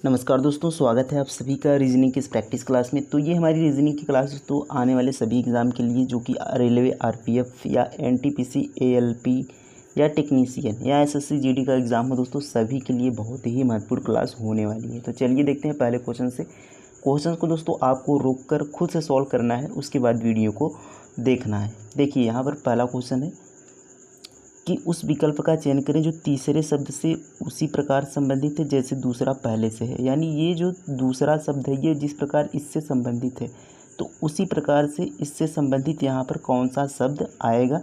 नमस्कार दोस्तों, स्वागत है आप सभी का रीजनिंग की इस प्रैक्टिस क्लास में। तो ये हमारी रीजनिंग की क्लास दोस्तों आने वाले सभी एग्ज़ाम के लिए जो कि रेलवे, आरपीएफ या एनटीपीसी, एएलपी या टेक्नीशियन या एसएससी जीडी का एग्ज़ाम हो दोस्तों, सभी के लिए बहुत ही महत्वपूर्ण क्लास होने वाली है। तो चलिए देखते हैं पहले क्वेश्चन से। क्वेश्चन को दोस्तों आपको रोक कर खुद से सॉल्व करना है, उसके बाद वीडियो को देखना है। देखिए यहाँ पर पहला क्वेश्चन है कि उस विकल्प का चयन करें जो तीसरे शब्द से उसी प्रकार संबंधित है जैसे दूसरा पहले से है। यानी ये जो दूसरा शब्द है ये जिस प्रकार इससे संबंधित है तो उसी प्रकार से इससे संबंधित यहाँ पर कौन सा शब्द आएगा,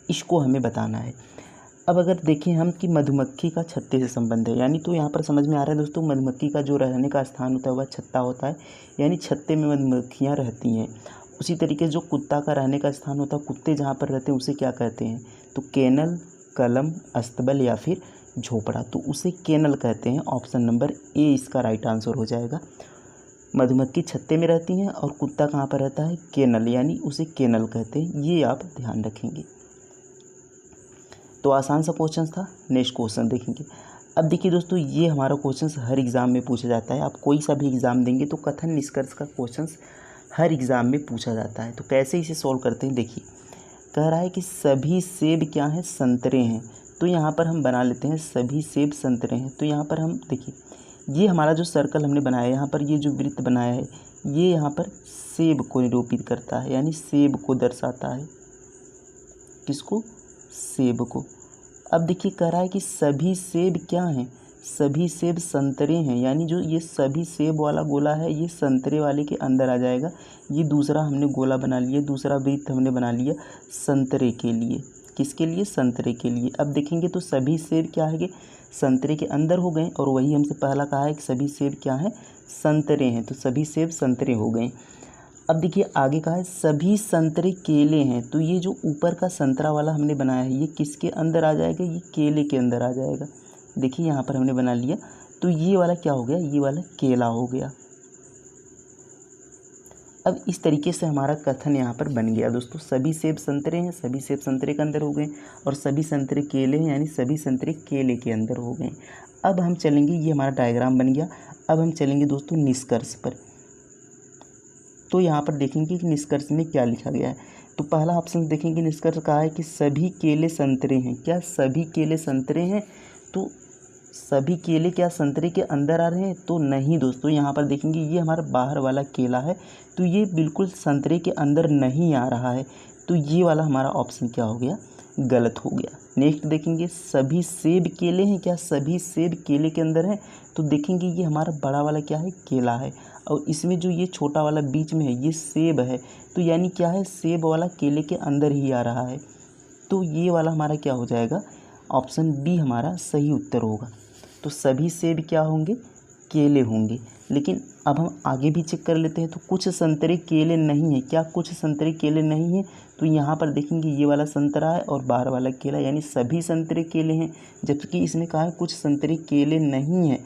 इसको हमें बताना है। अब अगर देखें हम कि मधुमक्खी का छत्ते से संबंध है, यानी तो यहाँ पर समझ में आ रहा है दोस्तों, मधुमक्खी का जो रहने का स्थान होता है वह छत्ता होता है, यानी छत्ते में मधुमक्खियाँ रहती हैं। उसी तरीके से जो कुत्ता का रहने का स्थान होता है, कुत्ते जहाँ पर रहते हैं उसे क्या कहते हैं, तो केनल, कलम, अस्तबल या फिर झोपड़ा, तो उसे केनल कहते हैं। ऑप्शन नंबर ए इसका राइट आंसर हो जाएगा। मधुमक्खी छत्ते में रहती हैं और कुत्ता कहाँ पर रहता है, केनल, यानी उसे केनल कहते हैं। ये आप ध्यान रखेंगे। तो आसान सा क्वेश्चन था। नेक्स्ट क्वेश्चन देखेंगे। अब देखिए दोस्तों, ये हमारा क्वेश्चन हर एग्ज़ाम में पूछा जाता है। आप कोई सा भी एग्ज़ाम देंगे तो कथन निष्कर्ष का क्वेश्चन हर एग्ज़ाम में पूछा जाता है। तो कैसे इसे सॉल्व करते हैं, देखिए कह रहा है कि सभी सेब क्या हैं, संतरे हैं। तो यहाँ पर हम बना लेते हैं सभी सेब संतरे हैं। तो यहाँ पर हम देखिए ये हमारा जो सर्कल हमने बनाया है, यहाँ पर ये जो वृत्त बनाया है ये यहाँ पर सेब को निरूपित करता है, यानी सेब को दर्शाता है। किसको, सेब को। अब देखिए कह रहा है कि सभी सेब क्या हैं, सभी सेब संतरे हैं, यानी जो ये सभी सेब वाला गोला है ये संतरे वाले के अंदर आ जाएगा। ये दूसरा हमने गोला बना लिया, दूसरा वृत्त हमने बना लिया संतरे के लिए। किसके लिए, संतरे के लिए। अब देखेंगे तो सभी सेब क्या है कि संतरे के अंदर हो गए, और वही हमसे पहला कहा है कि सभी सेब क्या हैं, संतरे हैं, तो सभी सेब संतरे हो गए। अब देखिए आगे कहा है सभी संतरे केले हैं। तो ये जो ऊपर का संतरा वाला हमने बनाया है ये किसके अंदर आ जाएगा, ये केले के अंदर आ जाएगा। देखिए यहाँ पर हमने बना लिया, तो ये वाला क्या हो गया, ये वाला केला हो गया। अब इस तरीके से हमारा कथन यहाँ पर बन गया दोस्तों। सभी सेब संतरे हैं, सभी सेब संतरे के अंदर हो गए, और सभी संतरे केले हैं, यानी सभी संतरे केले के अंदर हो गए। अब हम चलेंगे, ये हमारा डायग्राम बन गया। अब हम चलेंगे दोस्तों निष्कर्ष पर। तो यहाँ पर देखेंगे कि निष्कर्ष में क्या लिखा गया है। तो पहला ऑप्शन देखेंगे, निष्कर्ष कहा है कि सभी केले संतरे हैं। क्या सभी केले संतरे हैं, तो सभी केले क्या संतरे के अंदर आ रहे हैं, तो नहीं दोस्तों। यहाँ पर देखेंगे ये हमारा बाहर वाला केला है, तो ये बिल्कुल संतरे के अंदर नहीं आ रहा है, तो ये वाला हमारा ऑप्शन क्या हो गया, गलत हो गया। नेक्स्ट देखेंगे सभी सेब केले हैं। क्या सभी सेब केले के अंदर हैं, तो देखेंगे ये हमारा बड़ा वाला क्या है, केला है, और इसमें जो ये छोटा वाला बीच में है ये सेब है, तो यानी क्या है, सेब वाला केले के अंदर ही आ रहा है। तो ये वाला हमारा क्या हो जाएगा, ऑप्शन बी हमारा सही उत्तर होगा। तो सभी सेब क्या होंगे, केले होंगे। लेकिन अब हम आगे भी चेक कर लेते हैं, तो कुछ संतरे केले नहीं हैं। क्या कुछ संतरे केले नहीं हैं, तो यहाँ पर देखेंगे ये वाला संतरा है और बाहर वाला केला, यानी सभी संतरे केले हैं। जबकि इसमें कहा है कुछ संतरे केले नहीं हैं,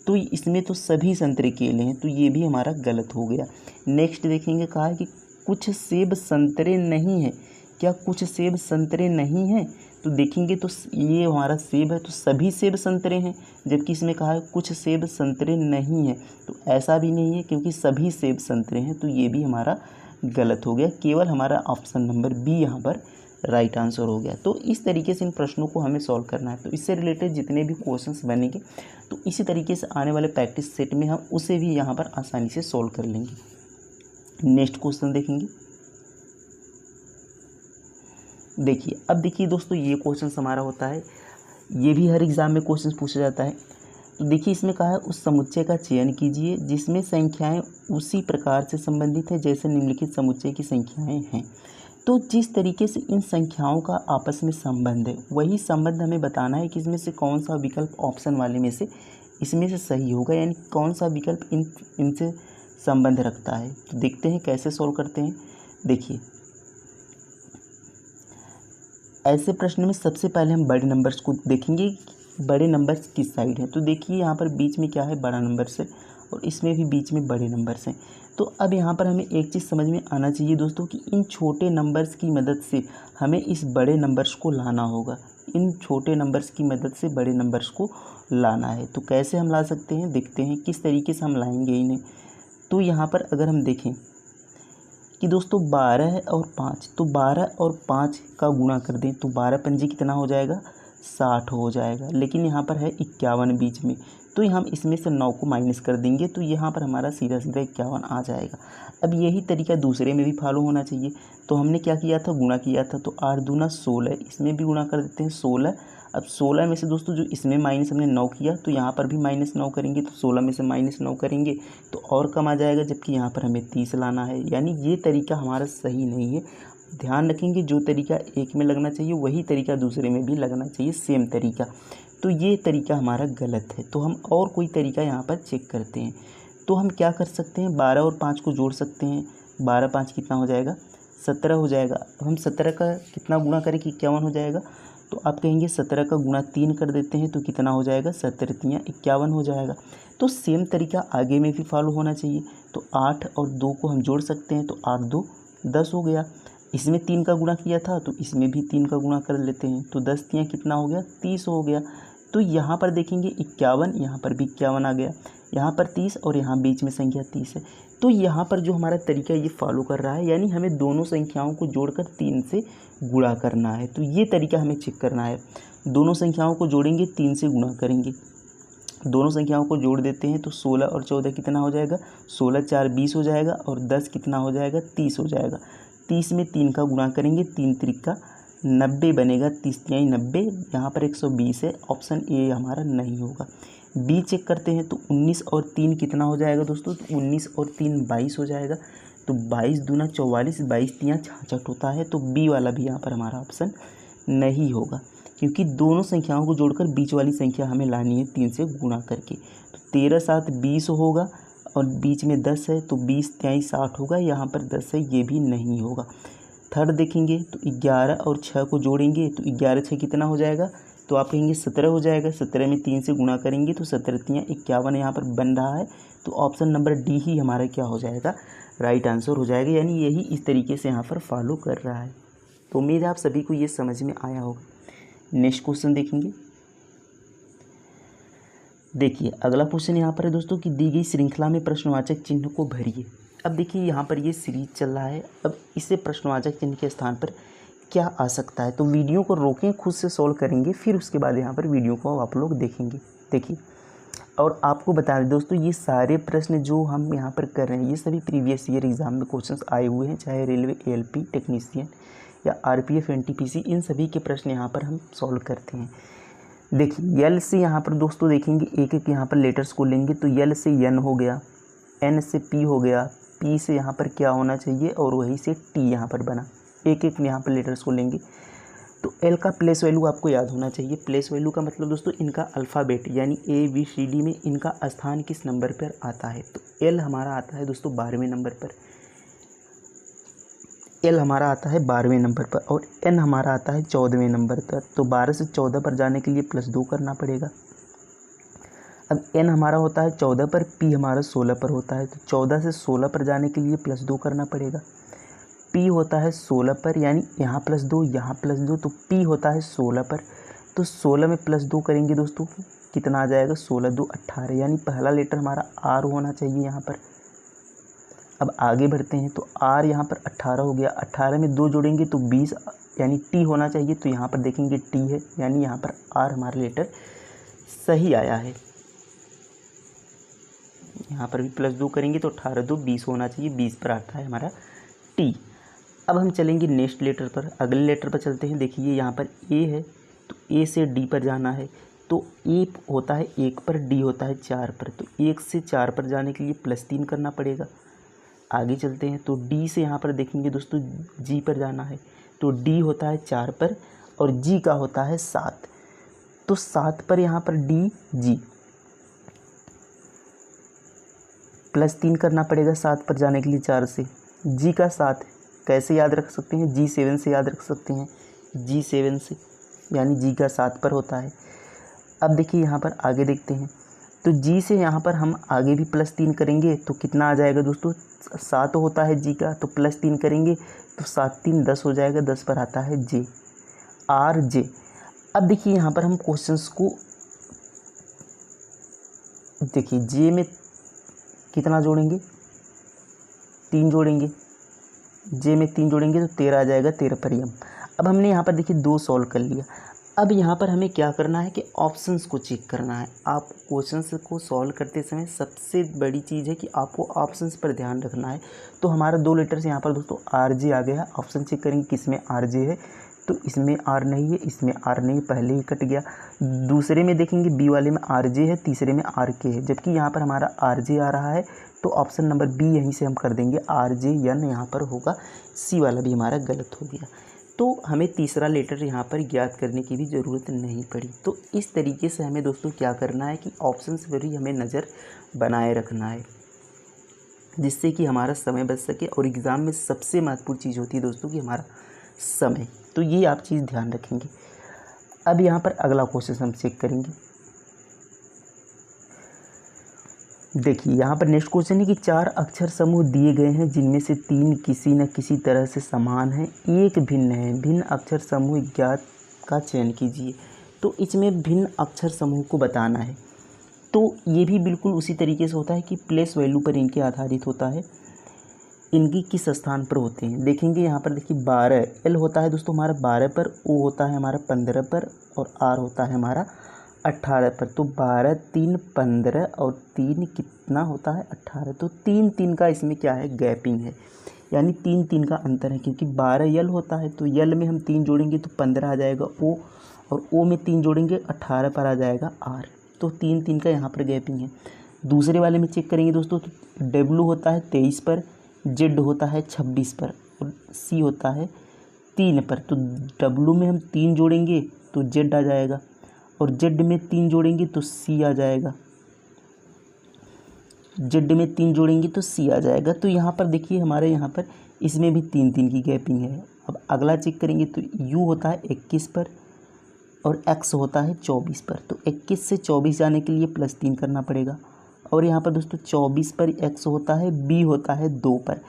तो इसमें तो सभी संतरे केले हैं, तो ये भी हमारा गलत हो गया। नेक्स्ट देखेंगे, कहा है कि कुछ सेब संतरे नहीं हैं। क्या कुछ सेब संतरे नहीं हैं, तो देखेंगे तो ये हमारा सेब है, तो सभी सेब संतरे हैं। जबकि इसमें कहा है कुछ सेब संतरे नहीं हैं, तो ऐसा भी नहीं है क्योंकि सभी सेब संतरे हैं, तो ये भी हमारा गलत हो गया। केवल हमारा ऑप्शन नंबर बी यहाँ पर राइट आंसर हो गया। तो इस तरीके से इन प्रश्नों को हमें सॉल्व करना है। तो इससे रिलेटेड जितने भी क्वेश्चंस बनेंगे तो इसी तरीके से आने वाले प्रैक्टिस सेट में हम उसे भी यहाँ पर आसानी से सॉल्व कर लेंगे। नेक्स्ट क्वेश्चन देखेंगे। देखिए अब देखिए दोस्तों, ये क्वेश्चन हमारा होता है, ये भी हर एग्ज़ाम में क्वेश्चन पूछा जाता है। तो देखिए इसमें कहा है उस समुच्चय का चयन कीजिए जिसमें संख्याएं उसी प्रकार से संबंधित है जैसे निम्नलिखित समुच्चय की संख्याएं हैं। तो जिस तरीके से इन संख्याओं का आपस में संबंध है वही संबंध हमें बताना है कि इसमें से कौन सा विकल्प ऑप्शन वाले में से इसमें से सही होगा, यानी कौन सा विकल्प इनसे संबंध रखता है। तो देखते हैं कैसे सॉल्व करते हैं। देखिए ऐसे प्रश्न में सबसे पहले हम बड़े नंबर्स को देखेंगे, बड़े नंबर्स किस साइड है। तो देखिए यहाँ पर बीच में क्या है, बड़ा नंबर्स है, और इसमें भी बीच में बड़े नंबर्स हैं। तो अब यहाँ पर हमें एक चीज़ समझ में आना चाहिए दोस्तों कि इन छोटे नंबर्स की मदद से हमें इस बड़े नंबर्स को लाना होगा। इन छोटे नंबर्स की मदद से बड़े नंबर्स को लाना है। तो कैसे हम ला सकते हैं, देखते हैं किस तरीके से हम लाएंगे इन्हें। तो यहाँ पर अगर हम देखें कि दोस्तों 12 और 5, तो 12 और 5 का गुणा कर दें तो 12 पंजे कितना हो जाएगा, 60 हो जाएगा। लेकिन यहाँ पर है 51 बीच में, तो हम इसमें से 9 को माइनस कर देंगे तो यहाँ पर हमारा सीधा सीधा 51 आ जाएगा। अब यही तरीका दूसरे में भी फॉलो होना चाहिए। तो हमने क्या किया था, गुणा किया था, तो 8 दूना 16, इसमें भी गुणा कर देते हैं 16। अब 16 में से दोस्तों जो इसमें माइनस हमने 9 किया तो यहाँ पर भी -9 करेंगे, तो 16 में से -9 करेंगे तो और कम आ जाएगा, जबकि यहाँ पर हमें 30 लाना है। यानी ये तरीका हमारा सही नहीं है। ध्यान रखेंगे जो तरीका एक में लगना चाहिए वही तरीका दूसरे में भी लगना चाहिए, सेम तरीका। तो ये तरीका हमारा गलत है। तो हम और कोई तरीका यहाँ पर चेक करते हैं। तो हम क्या कर सकते हैं, 12 और 5 को जोड़ सकते हैं। 12 5 कितना हो जाएगा, 17 हो जाएगा। अब हम 17 का कितना गुणा करें कि 51 हो जाएगा, तो आप कहेंगे 17 का गुणा 3 कर देते हैं तो कितना हो जाएगा, 17 3 51 हो जाएगा। तो सेम तरीका आगे में भी फॉलो होना चाहिए। तो 8 और 2 को हम जोड़ सकते हैं, तो 8 2 10 हो गया। इसमें 3 का गुणा किया था तो इसमें भी 3 का गुणा कर लेते हैं, तो 10 3 कितना हो गया, 30 हो गया। तो यहाँ पर देखेंगे 51, यहाँ पर भी 51 आ गया, यहाँ पर 30 और यहाँ बीच में संख्या 30 है। तो यहाँ पर जो हमारा तरीका ये फॉलो कर रहा है, यानी हमें दोनों संख्याओं को जोड़कर 3 से गुणा करना है। तो ये तरीका हमें चेक करना है। दोनों संख्याओं को जोड़ेंगे, 3 से गुणा करेंगे। दोनों संख्याओं को जोड़ देते हैं तो 16 और 14 कितना हो जाएगा, 16 4 20 हो जाएगा और 10 कितना हो जाएगा, 30 हो जाएगा। 30 में 3 का गुणा करेंगे, 3 त्रिका 90 बनेगा, 30 तिहाई 90। यहाँ पर 120 है, ऑप्शन ए हमारा नहीं होगा। बी चेक करते हैं तो 19 और 3 कितना हो जाएगा दोस्तों, तो 19 और 3 22 हो जाएगा। तो 22 दूना 44, 22 तियाँ 66 होता है। तो बी वाला भी यहाँ पर हमारा ऑप्शन नहीं होगा, क्योंकि दोनों संख्याओं को जोड़कर बीच वाली संख्या हमें लानी है 3 से गुणा करके। तो 13 7 20 होगा और बीच में 10 है, तो 20 तिहाई 60 होगा। यहाँ पर 10 है, ये भी नहीं होगा। थर्ड देखेंगे तो 11 और 6 को जोड़ेंगे तो 11 6 कितना हो जाएगा, तो आप कहेंगे 17 हो जाएगा। 17 में 3 से गुणा करेंगे तो 17 तियाँ 51 यहाँ पर बन रहा है। तो ऑप्शन नंबर डी ही हमारा क्या हो जाएगा, राइट आंसर हो जाएगा। यानी यही इस तरीके से यहाँ पर फॉलो कर रहा है। तो उम्मीद है आप सभी को ये समझ में आया होगा। नेक्स्ट क्वेश्चन देखेंगे। देखिए अगला क्वेश्चन यहाँ पर है दोस्तों कि दी गई श्रृंखला में प्रश्नवाचक चिन्ह को भरिए। अब देखिए यहाँ पर ये सीरीज चल रहा है। अब इससे प्रश्नवाचक चिन्ह के स्थान पर क्या आ सकता है, तो वीडियो को रोकें, खुद से सॉल्व करेंगे, फिर उसके बाद यहाँ पर वीडियो को आप लोग देखेंगे। देखिए और आपको बता दें दोस्तों, ये सारे प्रश्न जो हम यहाँ पर कर रहे हैं ये सभी प्रीवियस ईयर एग्जाम में क्वेश्चंस आए हुए हैं, चाहे रेलवे एएलपी टेक्नीशियन या आरपीएफ एनटीपीसी, इन सभी के प्रश्न यहाँ पर हम सॉल्व करते हैं। देखिए यल से यहाँ पर दोस्तों देखेंगे एक एक यहाँ पर लेटर्स को लेंगे, तो यल से एन हो गया, एन से पी हो गया, पी से यहाँ पर क्या होना चाहिए और वहीं से टी यहाँ पर बना। एक एक यहाँ पर लेटर्स को लेंगे। तो एल का प्लेस वैल्यू आपको याद होना चाहिए। प्लेस वैल्यू का मतलब दोस्तों इनका अल्फ़ाबेट यानी ABCD में इनका स्थान किस नंबर पर आता है। तो एल हमारा आता है दोस्तों 12वें नंबर पर, एल हमारा आता है 12वें नंबर पर और एन हमारा आता है 14वें नंबर पर। तो 12 से 14 पर जाने के लिए +2 करना पड़ेगा। अब एन हमारा होता है 14 पर, पी हमारा 16 पर होता है, तो 14 से 16 पर जाने के लिए +2 करना पड़ेगा। पी होता है 16 पर, यानी यहाँ +2 यहाँ +2, तो पी होता है 16 पर, तो 16 में +2 करेंगे दोस्तों कितना आ जाएगा, 16 2 18, यानी पहला लेटर हमारा आर होना चाहिए यहाँ पर। अब आगे बढ़ते हैं तो आर यहाँ पर 18 हो गया, 18 में 2 जोड़ेंगे तो 20, यानी टी होना चाहिए, तो यहाँ पर देखेंगे टी है, यानी यहाँ पर आर हमारा लेटर सही आया है। यहाँ पर भी +2 करेंगे तो 18 2 20 होना चाहिए, 20 पर आता है हमारा टी। अब हम चलेंगे नेक्स्ट लेटर पर, अगले लेटर पर चलते हैं। देखिए यहाँ पर ए है तो ए से डी पर जाना है, तो ए होता है 1 पर, डी होता है 4 पर, तो 1 से 4 पर जाने के लिए +3 करना पड़ेगा। आगे चलते हैं तो डी से यहाँ पर देखेंगे दोस्तों जी पर जाना है, तो डी होता है 4 पर और जी का होता है 7, तो 7 पर यहाँ पर डी जी +3 करना पड़ेगा 7 पर जाने के लिए 4 से। जी का 7 कैसे याद रख सकते हैं, G7 से याद रख सकते हैं, G7 से, यानी जी का 7 पर होता है। अब देखिए यहाँ पर आगे देखते हैं तो जी से यहाँ पर हम आगे भी +3 करेंगे तो कितना आ जाएगा दोस्तों, 7 होता है जी का, तो +3 करेंगे तो 7 3 10 हो जाएगा, 10 पर आता है जे, आर जे। अब देखिए यहाँ पर हम क्वेश्चंस को देखिए जे में कितना जोड़ेंगे, 3 जोड़ेंगे, जे में 3 जोड़ेंगे तो 13 आ जाएगा, 13 पर यम। अब हमने यहाँ पर देखिए 2 सॉल्व कर लिया। अब यहाँ पर हमें क्या करना है कि ऑप्शंस को चेक करना है। आप क्वेश्चंस को सॉल्व करते समय सबसे बड़ी चीज़ है कि आपको ऑप्शंस पर ध्यान रखना है। तो हमारा 2 लेटर्स यहाँ पर दोस्तों आर जे आ गया है। ऑप्शन चेक करेंगे किस में आर जे है, तो इसमें आर नहीं है, इसमें आर नहीं, पहले ही कट गया। दूसरे में देखेंगे बी वाले में आर जे है, तीसरे में आर के है, जबकि यहाँ पर हमारा आर जे आ रहा है, तो ऑप्शन नंबर बी यहीं से हम कर देंगे, आर जे एन यहाँ पर होगा। सी वाला भी हमारा गलत हो गया। तो हमें तीसरा लेटर यहाँ पर ज्ञात करने की भी ज़रूरत नहीं पड़ी। तो इस तरीके से हमें दोस्तों क्या करना है कि ऑप्शंस पर ही हमें नज़र बनाए रखना है, जिससे कि हमारा समय बच सके। और एग्ज़ाम में सबसे महत्वपूर्ण चीज़ होती है दोस्तों कि हमारा समय, तो ये आप चीज़ ध्यान रखेंगे। अब यहाँ पर अगला क्वेश्चन हम चेक करेंगे। देखिए यहाँ पर नेक्स्ट क्वेश्चन है कि 4 अक्षर समूह दिए गए हैं जिनमें से 3 किसी न किसी तरह से समान हैं, एक भिन्न है। भिन्न अक्षर समूह ज्ञात का चयन कीजिए। तो इसमें भिन्न अक्षर समूह को बताना है। तो ये भी बिल्कुल उसी तरीके से होता है कि प्लेस वैल्यू पर इनके आधारित होता है, इनकी किस स्थान पर होते हैं। देखेंगे यहाँ पर देखिए 12 एल होता है दोस्तों हमारा 12 पर, ओ होता है हमारा 15 पर, और आर होता है हमारा 18 पर। तो 12 3 15 और 3 कितना होता है 18। तो 3 3 का इसमें क्या है, गैपिंग है, यानी 3 3 का अंतर है। क्योंकि 12 यल होता है तो यल में हम 3 जोड़ेंगे तो 15 आ जाएगा ओ, और ओ में 3 जोड़ेंगे 18 पर आ जाएगा आर। तो 3 3 का यहाँ पर गैपिंग है। दूसरे वाले में चेक करेंगे दोस्तों तो डब्लू होता है 23 पर, जेड होता है 26 पर, और सी होता है 3 पर। तो डब्लू में हम 3 जोड़ेंगे तो जेड आ जाएगा, और जेड में 3 जोड़ेंगे तो सी आ जाएगा, जेड में 3 जोड़ेंगे तो सी आ जाएगा। तो यहाँ पर देखिए हमारे यहाँ पर इसमें भी 3 3 की गैपिंग है। अब अगला चेक करेंगे तो यू होता है 21 पर, और एक्स होता है 24 पर। तो 21 से 24 जाने के लिए +3 करना पड़ेगा। और यहाँ पर दोस्तों 24 पर एक्स होता है, बी होता है 2 पर।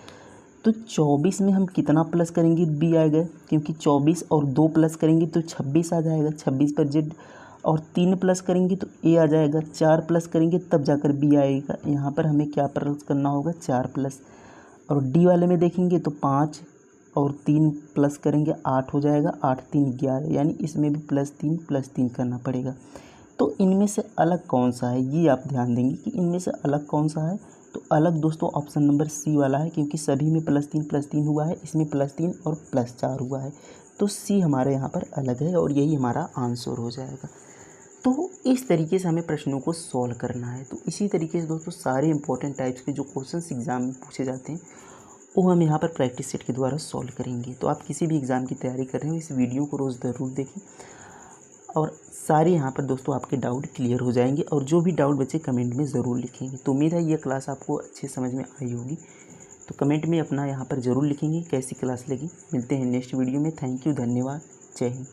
तो 24 में हम कितना प्लस करेंगे, बी आएगा, क्योंकि 24 और 2 प्लस करेंगे तो 26 आ जाएगा। 26 पर जेड, और 3 प्लस करेंगे तो ए आ जाएगा। 4 प्लस करेंगे तब जाकर बी आएगा। यहाँ पर हमें क्या प्लस करना होगा, 4 प्लस। और डी वाले में देखेंगे तो 5 और 3 प्लस करेंगे 8 हो जाएगा, 8 3 11, यानी इसमें भी +3 करना पड़ेगा। तो इनमें से अलग कौन सा है, ये आप ध्यान देंगे कि इनमें से अलग कौन सा है। तो अलग दोस्तों ऑप्शन नंबर सी वाला है, क्योंकि सभी में +3 हुआ है, इसमें +3 और +4 हुआ है। तो सी हमारे यहाँ पर अलग है, और यही हमारा आंसर हो जाएगा। तो इस तरीके से हमें प्रश्नों को सॉल्व करना है। तो इसी तरीके से दोस्तों सारे इंपॉर्टेंट टाइप्स के जो क्वेश्चंस एग्जाम में पूछे जाते हैं वो हम यहाँ पर प्रैक्टिस सेट के द्वारा सॉल्व करेंगे। तो आप किसी भी एग्ज़ाम की तैयारी कर रहे हो इस वीडियो को रोज़ ज़रूर देखें, और सारे यहाँ पर दोस्तों आपके डाउट क्लियर हो जाएंगे। और जो भी डाउट बचे कमेंट में ज़रूर लिखेंगे। तो उम्मीद है ये क्लास आपको अच्छे समझ में आई होगी। तो कमेंट में अपना यहाँ पर ज़रूर लिखेंगे कैसी क्लास लगी। मिलते हैं नेक्स्ट वीडियो में। थैंक यू, धन्यवाद, जय हिंद।